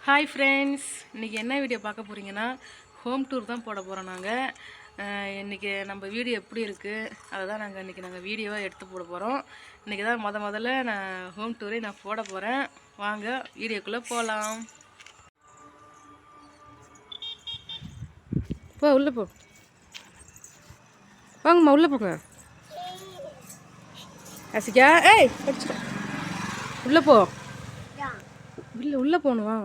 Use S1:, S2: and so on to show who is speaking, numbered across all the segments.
S1: Hi friends, இன்றைக்கி என்ன video பார்க்க போகிறீங்கன்னா ஹோம் டூர் தான் போட போகிறோம். நாங்கள் இன்றைக்கி நம்ம வீடியோ எப்படி இருக்குது அதை தான் நாங்கள் வீடியோவாக எடுத்து போட போகிறோம். இன்றைக்கி தான் முதல்ல நான் ஹோம் டூரே நான் போட போகிறேன். வாங்க வீடியோக்குள்ளே போகலாம். உள்ளே போ, வாங்கம்மா உள்ளே போங்க. அசிக்கா ஏய் படிச்சுக்கோ, உள்ளே போ, உள்ளே போகணும். வா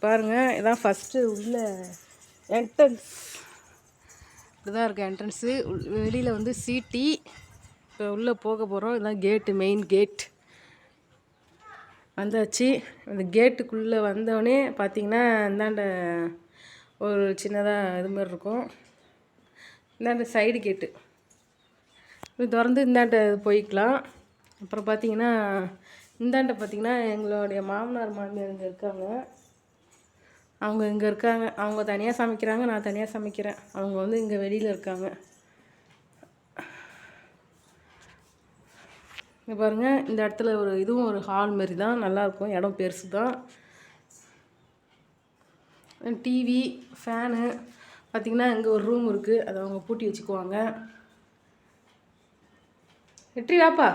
S1: பாருங்கள், இதான் ஃபஸ்ட்டு உள்ள என்ட்ரன்ஸ். இப்படிதான் இருக்குது என்ட்ரன்ஸு. வெளியில் வந்து சிடி. இப்போ உள்ளே போக போகிறோம். இதுதான் கேட்டு, மெயின் கேட் வந்தாச்சு. அந்த கேட்டுக்குள்ளே வந்தோடனே பார்த்திங்கன்னா இந்தாண்ட ஒரு சின்னதாக இது மாதிரி இருக்கும். இந்தாண்ட சைடு கேட்டு இது திறந்து இந்தாண்ட போய்க்கலாம். அப்புறம் பார்த்திங்கன்னா இந்தாண்ட பார்த்திங்கன்னா எங்களுடைய மாமனார் மாமியார் இங்கே இருக்காங்க. அவங்க இங்கே இருக்காங்க. அவங்க தனியாக சமைக்கிறாங்க, நான் தனியாக சமைக்கிறேன். அவங்க வந்து இங்கே வெளியில் இருக்காங்க. இங்கே பாருங்கள், இந்த இடத்துல இதுவும் ஒரு ஹால் மாரி தான், நல்லாயிருக்கும். இடம் பெருசு தான். டிவி, ஃபேனு பார்த்திங்கன்னா இங்கே ஒரு ரூம் இருக்குது. அதை அவங்க பூட்டி வச்சுக்குவாங்க. வெற்றி வாப்பா.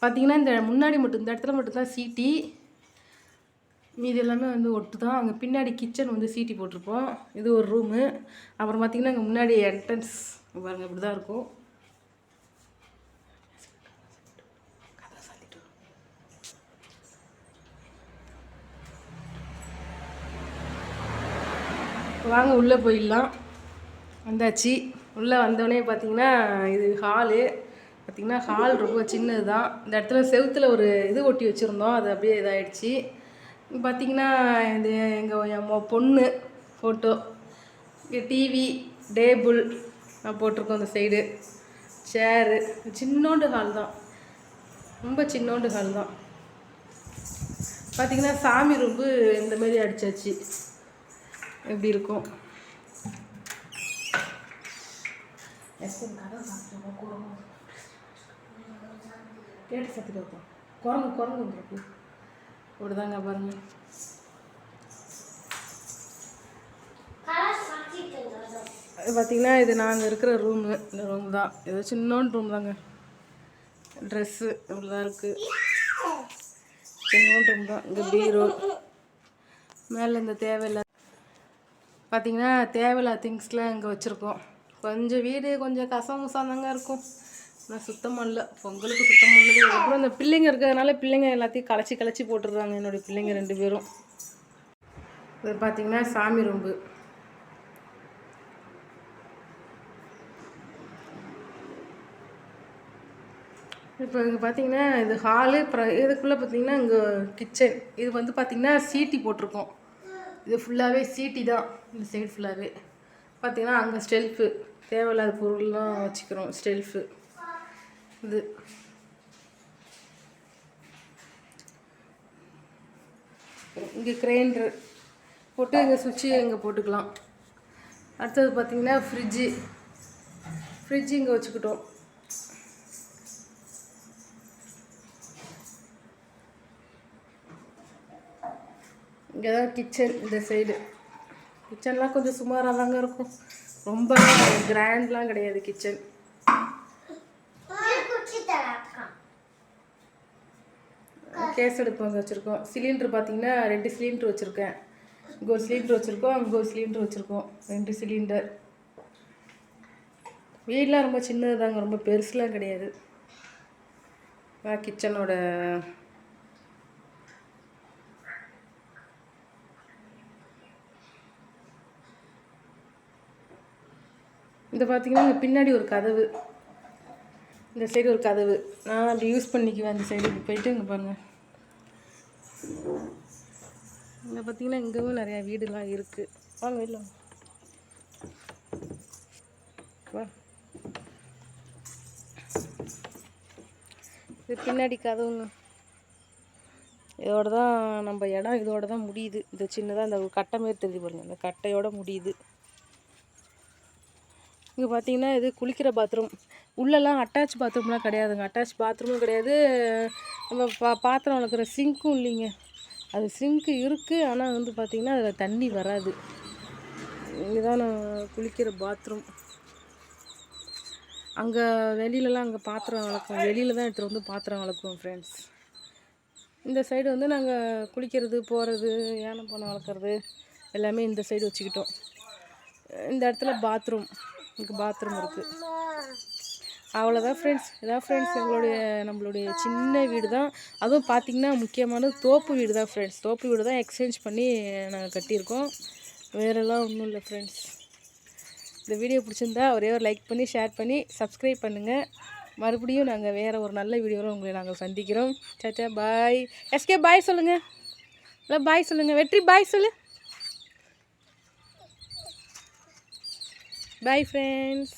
S1: பார்த்திங்கன்னா இந்த முன்னாடி மட்டும், இந்த இடத்துல மட்டும்தான் சீட்டி. மீதி எல்லாமே வந்து ஒட்டு தான். அங்கே பின்னாடி கிச்சன் வந்து சீட்டி போட்டிருப்போம். இது ஒரு ரூமு. அப்புறம் பார்த்திங்கன்னா அங்கே முன்னாடி என்ட்ரன்ஸ் பாருங்கள், இப்படி தான் இருக்கும். வாங்க உள்ளே போயிடலாம். வந்தாச்சு. உள்ளே வந்தோடனே பார்த்திங்கன்னா இது ஹாலு. பார்த்திங்கன்னா ஹால் ரொம்ப சின்னது தான். இந்த இடத்துல செவுத்தில் ஒரு இது ஒட்டி வச்சுருந்தோம், அது அப்படியே இதாகிடுச்சு. பார்த்திங்கன்னா இது என் பொண்ணு ஃபோட்டோ. இங்கே டிவி, டேபிள் நான் போட்டிருக்கோம். அந்த சைடு சேரு. சின்னோண்டு ஹால் தான், ரொம்ப சின்னோண்டு ஹால் தான். பார்த்திங்கன்னா சாமி ரூம்பு இந்தமாரி அடித்தாச்சு. எப்படி இருக்கும் கேட்டு சத்துட்டு வைப்போம். குரங்கு வந்துருக்கு. இப்படிதாங்க பாருங்கள். அது பார்த்திங்கன்னா இது நாங்கள் இருக்கிற ரூமு. இந்த ரூம் தான், ஏதோ சின்னோண்டு ரூம் தாங்க. ட்ரெஸ்ஸு இவ்வளோதான் இருக்குது. சின்னோண்டு ரூம் தான். இங்கே பீரோ, மேலே இந்த தேவையில்லை பார்த்திங்கன்னா தேவையில்லாத திங்ஸ்லாம் இங்கே வச்சுருக்கோம். கொஞ்சம் வீடு கொஞ்சம் கசமுசாக தாங்க இருக்கும். ஆனால் சுத்தமாக இல்லை. பொங்கலுக்கு சுத்தமாக இல்லை. அப்புறம் இந்த பிள்ளைங்க இருக்கிறதுனால பிள்ளைங்க எல்லாத்தையும் கலைச்சி போட்டுடுறாங்க. என்னுடைய பிள்ளைங்க 2 பேரும். இது பார்த்திங்கன்னா சாமி ரூம்பு. இப்போ இங்கே பார்த்திங்கன்னா இது ஹாலு. அப்புறம் இதுக்குள்ளே பார்த்திங்கன்னா இங்கே கிச்சன். இது வந்து பார்த்திங்கன்னா சீட்டி போட்டிருக்கோம். இது ஃபுல்லாகவே சீட்டி தான். இந்த சைடு ஃபுல்லாகவே பார்த்திங்கன்னா அங்கே ஸ்டெல்ஃபு, தேவையில்லாத பொருள்லாம் வச்சுக்கிறோம். ஸ்டெல்ஃபு இது. இங்கே கிரைண்டர் போட்டு இங்கே சுவிட்சு இங்கே போட்டுக்கலாம். அடுத்தது பார்த்திங்கன்னா ஃப்ரிட்ஜு இங்கே வச்சுக்கிட்டோம். இங்கே தான் கிச்சன். இந்த சைடு கிச்சன்லாம் கொஞ்சம் சுமாராக தாங்க இருக்கும். ரொம்ப கிராண்ட்லாம் கிடையாது கிச்சன். கேஸ் அடுப்பு அங்கே வச்சுருக்கோம். சிலிண்டர் பார்த்திங்கன்னா 2 சிலிண்டர் வச்சுருக்கேன். இங்கே ஒரு சிலிண்டர் வச்சுருக்கோம், அங்கே ஒரு சிலிண்டர் வச்சுருக்கோம். 2 சிலிண்டர். வீடெலாம் ரொம்ப சின்னது தாங்க, ரொம்ப பெருசுலாம் கிடையாது. கிச்சனோட இந்த பார்த்திங்கன்னா இங்கே பின்னாடி ஒரு கதவு, இந்த சைடு ஒரு கதவு. நான் அப்படி யூஸ் பண்ணிக்குவேன். அந்த சைடு போயிட்டு இங்கே பாருங்கள். இங்கே பார்த்திங்கன்னா இங்கேவும் நிறையா வீடுலாம் இருக்குது. வாங்க இல்லை வா. இது பின்னாடி கதவுங்க. இதோட தான் நம்ம இடம், இதோட தான் முடியுது. இந்த சின்னதாக இந்த கட்டை மாரி தெரிஞ்சு பாருங்கள், அந்த கட்டையோடு முடியுது. இங்கே பார்த்தீங்கன்னா இது குளிக்கிற பாத்ரூம். உள்ளெல்லாம் அட்டாச் பாத்ரூம்லாம் கிடையாதுங்க. அட்டாச் பாத்ரூமும் கிடையாது. நம்ம பாத்திரம் வளர்க்குற சிங்க்கும் இல்லைங்க. அது சிங்க்கு இருக்குது, ஆனால் வந்து பார்த்திங்கன்னா அதில் தண்ணி வராது. இங்கே தான் நான் குளிக்கிற பாத்ரூம். அங்கே வெளியிலலாம் அங்கே பாத்திரம் வளர்க்குவோம், வெளியில் தான் எடுத்துகிட்டு வந்து பாத்திரம் வளர்க்குவோம் ஃப்ரெண்ட்ஸ். இந்த சைடு வந்து நாங்கள் குளிக்கிறது போகிறது யானை பானை வளர்க்குறது எல்லாமே இந்த சைடு வச்சுக்கிட்டோம். இந்த இடத்துல பாத்ரூம், இங்கே பாத்ரூம் இருக்குது. அவ்வளோதான் ஃப்ரெண்ட்ஸ். இதான் ஃப்ரெண்ட்ஸ் நம்மளுடைய சின்ன வீடு தான். அதுவும் பார்த்திங்கன்னா முக்கியமானது தோப்பு வீடு தான் ஃப்ரெண்ட்ஸ். தோப்பு வீடு தான் எக்ஸ்சேஞ்ச் பண்ணி நாங்கள் கட்டியிருக்கோம். வேறெல்லாம் ஒன்றும் இல்லை ஃப்ரெண்ட்ஸ். இந்த வீடியோ பிடிச்சிருந்தா ஒரே ஒரு லைக் பண்ணி ஷேர் பண்ணி சப்ஸ்கிரைப் பண்ணுங்கள். மறுபடியும் நாங்கள் வேறு ஒரு நல்ல வீடியோவில் உங்களை நாங்கள் சந்திக்கிறோம். டாடா பாய். எஸ்கே பாய் சொல்லுங்கள். இல்லை பாய் சொல்லுங்கள். வெற்றி பாய் சொல்லு. Bye friends.